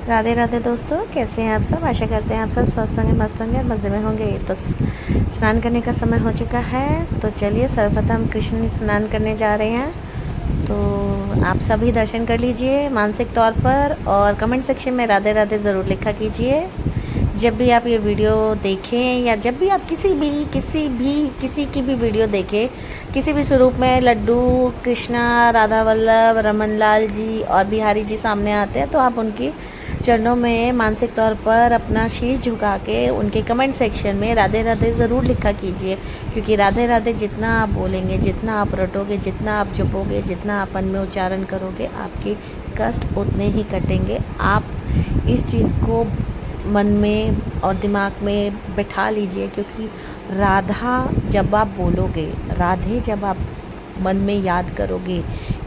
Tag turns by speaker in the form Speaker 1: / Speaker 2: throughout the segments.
Speaker 1: राधे राधे दोस्तों, कैसे हैं आप सब। आशा करते हैं आप सब स्वस्थ होंगे, मस्त होंगे और मज़े में होंगे। तो स्नान करने का समय हो चुका है, तो चलिए सर्वप्रथम कृष्ण स्नान करने जा रहे हैं। तो आप सभी दर्शन कर लीजिए मानसिक तौर पर, और कमेंट सेक्शन में राधे राधे ज़रूर लिखा कीजिए। जब भी आप ये वीडियो देखें या जब भी आप किसी की भी वीडियो देखें, किसी भी स्वरूप में लड्डू, कृष्णा, राधा वल्लभ, रमन लाल जी और बिहारी जी सामने आते हैं, तो आप उनकी चरणों में मानसिक तौर पर अपना शीश झुका के उनके कमेंट सेक्शन में राधे राधे ज़रूर लिखा कीजिए। क्योंकि राधे राधे जितना आप बोलेंगे, जितना आप रटोगे, जितना आप जपोगे, जितना आप मन में उच्चारण करोगे, आपके कष्ट उतने ही कटेंगे। आप इस चीज़ को मन में और दिमाग में बैठा लीजिए। क्योंकि राधा जब आप बोलोगे, राधे जब आप मन में याद करोगे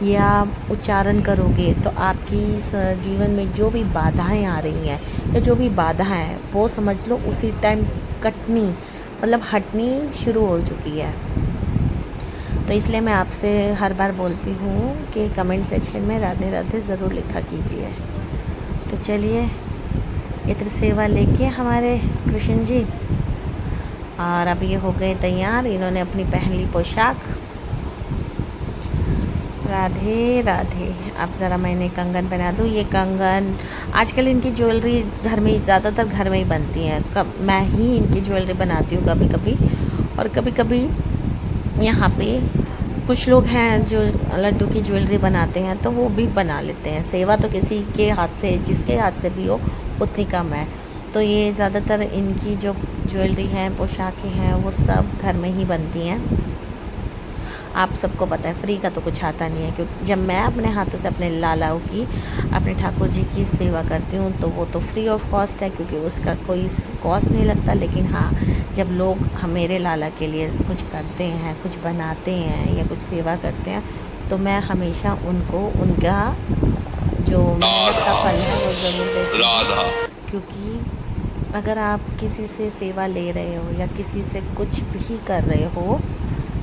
Speaker 1: या उच्चारण करोगे, तो आपकी इस जीवन में जो भी बाधाएं आ रही हैं या जो भी बाधा है, वो समझ लो उसी टाइम कटनी, मतलब हटनी शुरू हो चुकी है। तो इसलिए मैं आपसे हर बार बोलती हूँ कि कमेंट सेक्शन में राधे राधे ज़रूर लिखा कीजिए। तो चलिए, इत्र सेवा लेके हमारे कृष्ण जी, और अब ये हो गए तैयार। इन्होंने अपनी पहली पोशाक, राधे राधे। अब ज़रा मैंने कंगन पहना दूँ। ये कंगन आजकल इनकी ज्वेलरी घर में, ज़्यादातर घर में ही बनती है। मैं ही इनकी ज्वेलरी बनाती हूँ कभी कभी, और कभी कभी यहाँ पे कुछ लोग हैं जो लड्डू की ज्वेलरी बनाते हैं, तो वो भी बना लेते हैं। सेवा तो किसी के हाथ से, जिसके हाथ से भी हो, उतनी कम है। तो ये ज़्यादातर इनकी जो ज्वेलरी हैं, पोशाकें हैं, वो सब घर में ही बनती हैं। आप सबको पता है, फ्री का तो कुछ आता नहीं है। क्योंकि जब मैं अपने हाथों से अपने लालाओं की, अपने ठाकुर जी की सेवा करती हूँ, तो वो तो फ्री ऑफ कॉस्ट है, क्योंकि उसका कोई कॉस्ट नहीं लगता। लेकिन हाँ, जब लोग मेरे लाला के लिए कुछ करते हैं, कुछ बनाते हैं या कुछ सेवा करते हैं, तो मैं हमेशा उनको उनका जो मेहनत का फल है वो ज़रूर देती हूँ। क्योंकि अगर आप किसी से सेवा ले रहे हो या किसी से कुछ भी कर रहे हो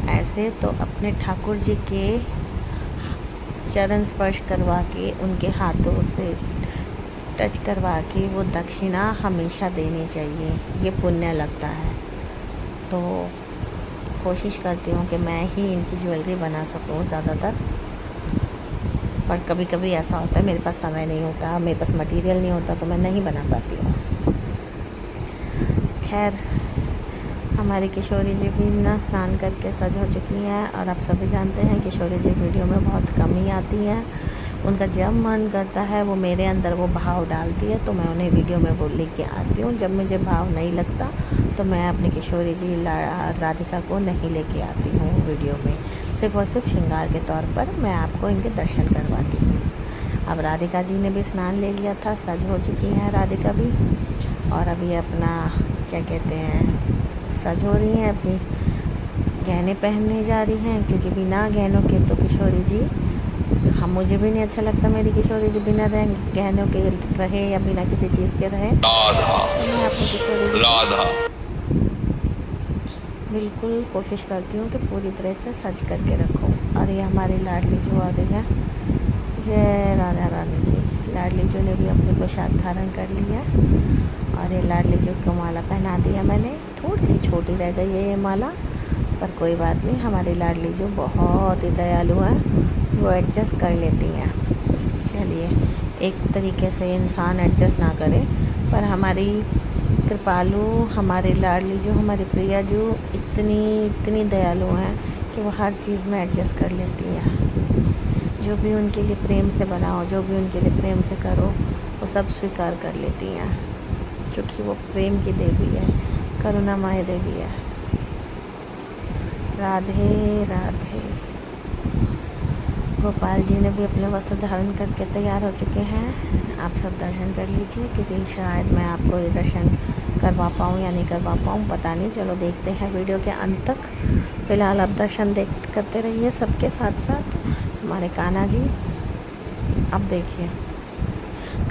Speaker 1: ऐसे, तो अपने ठाकुर जी के चरण स्पर्श करवा के, उनके हाथों से टच करवा के वो दक्षिणा हमेशा देनी चाहिए। ये पुण्य लगता है। तो कोशिश करती हूँ कि मैं ही इनकी ज्वेलरी बना सकूँ ज़्यादातर। पर कभी कभी ऐसा होता है मेरे पास समय नहीं होता, मेरे पास मटेरियल नहीं होता, तो मैं नहीं बना पाती हूँ। खैर, हमारी किशोरी जी भी ना स्नान करके सज हो चुकी हैं। और आप सभी जानते हैं किशोरी जी वीडियो में बहुत कम ही आती हैं। उनका जब मन करता है वो मेरे अंदर वो भाव डालती है, तो मैं उन्हें वीडियो में वो लेके आती हूँ। जब मुझे भाव नहीं लगता, तो मैं अपनी किशोरी जी राधिका को नहीं लेके आती हूँ वीडियो में। सिर्फ़ और सिर्फ श्रृंगार के तौर पर मैं आपको इनके दर्शन करवाती हूँ। अब राधिका जी ने भी स्नान ले लिया था, सज हो चुकी हैं राधिका भी। और अभी अपना क्या कहते हैं, सज हो रही हैं, अपनी गहने पहनने जा रही हैं। क्योंकि बिना गहनों के तो किशोरी जी, मुझे भी नहीं अच्छा लगता मेरी किशोरी जी बिना गहनों के रहे या बिना किसी चीज़ के रहे।
Speaker 2: राधा
Speaker 1: तो मैं अपनी किशोरी जी
Speaker 2: राधा
Speaker 1: बिल्कुल कोशिश करती हूँ कि पूरी तरह से सज करके रखूँ। और ये हमारी लाडली जो आ गई है, जय राधा रानी की। लाडली जो ने भी अपनी पोशाक धारण कर ली है, और ये लाडली जो को माला पहना दिया मैंने। थोड़ी सी छोटी रह गई है ये माला, पर कोई बात नहीं। हमारी लाडली जो बहुत ही दयालु है, वो एडजस्ट कर लेती हैं। चलिए, एक तरीके से इंसान एडजस्ट ना करे, पर हमारी कृपालु, हमारी लाडली जो, हमारी प्रिया जो इतनी दयालु हैं कि वो हर चीज़ में एडजस्ट कर लेती हैं। जो भी उनके लिए प्रेम से बनाओ, जो भी उनके लिए प्रेम से करो, वो सब स्वीकार कर लेती हैं। क्योंकि वो प्रेम की देवी है, करुणामय देवी है। राधे राधे। गोपाल जी ने भी अपने वस्त्र धारण करके तैयार हो चुके हैं। आप सब दर्शन कर लीजिए, क्योंकि शायद मैं आपको ये दर्शन करवा पाऊँ या नहीं करवा पाऊँ, पता नहीं। चलो देखते हैं वीडियो के अंत तक। फ़िलहाल आप दर्शन करते रहिए सबके साथ साथ। हमारे कान्हा जी, अब देखिए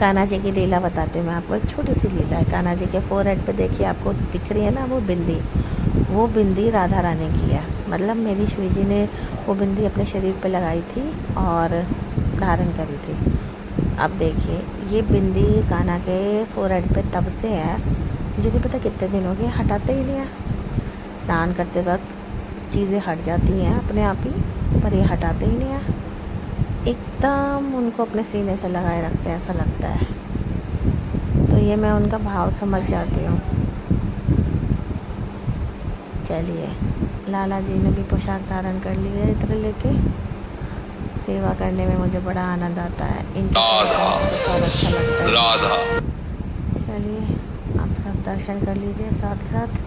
Speaker 1: कान्हा जी की लीला बताते हैं। मैं आपको एक छोटी सी लीला है। कान्हा जी के फोरहेड पे देखिए, आपको दिख रही है ना वो बिंदी राधा रानी की है। मतलब मेरी श्री जी ने वो बिंदी अपने शरीर पे लगाई थी और धारण करी थी। अब देखिए ये बिंदी कान्हा के फोरहेड पे तब से है, मुझे नहीं पता कितने दिन हो गए, हटाते ही नहीं है। स्नान करते वक्त चीज़ें हट जाती हैं अपने आप ही, पर ये हटाते ही नहीं है, एकदम उनको अपने सीने से लगाए रखते हैं ऐसा लगता है। तो ये मैं उनका भाव समझ जाती हूँ। चलिए, लाला जी ने भी पोशाक धारण कर ली है इत्र लेके। सेवा करने में मुझे बड़ा आनंद आता है, इनकी सेवा करने में बहुत अच्छा लगता है। राधा। चलिए आप सब दर्शन कर लीजिए साथ साथ।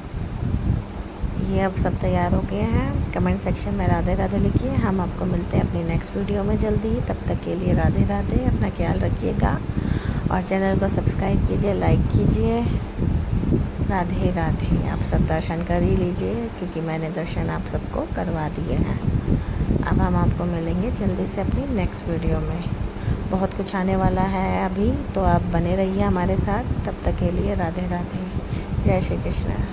Speaker 1: ये अब सब तैयार हो गए हैं। कमेंट सेक्शन में राधे राधे लिखिए। हम आपको मिलते हैं अपनी नेक्स्ट वीडियो में जल्दी ही। तब तक के लिए राधे राधे, अपना ख्याल रखिएगा और चैनल को सब्सक्राइब कीजिए, लाइक कीजिए। राधे राधे। आप सब दर्शन कर ही लीजिए क्योंकि मैंने दर्शन आप सबको करवा दिए हैं। अब हम आपको मिलेंगे जल्दी से अपनी नेक्स्ट वीडियो में। बहुत कुछ आने वाला है अभी, तो आप बने रहिए हमारे साथ। तब तक के लिए राधे राधे। जय श्री कृष्ण।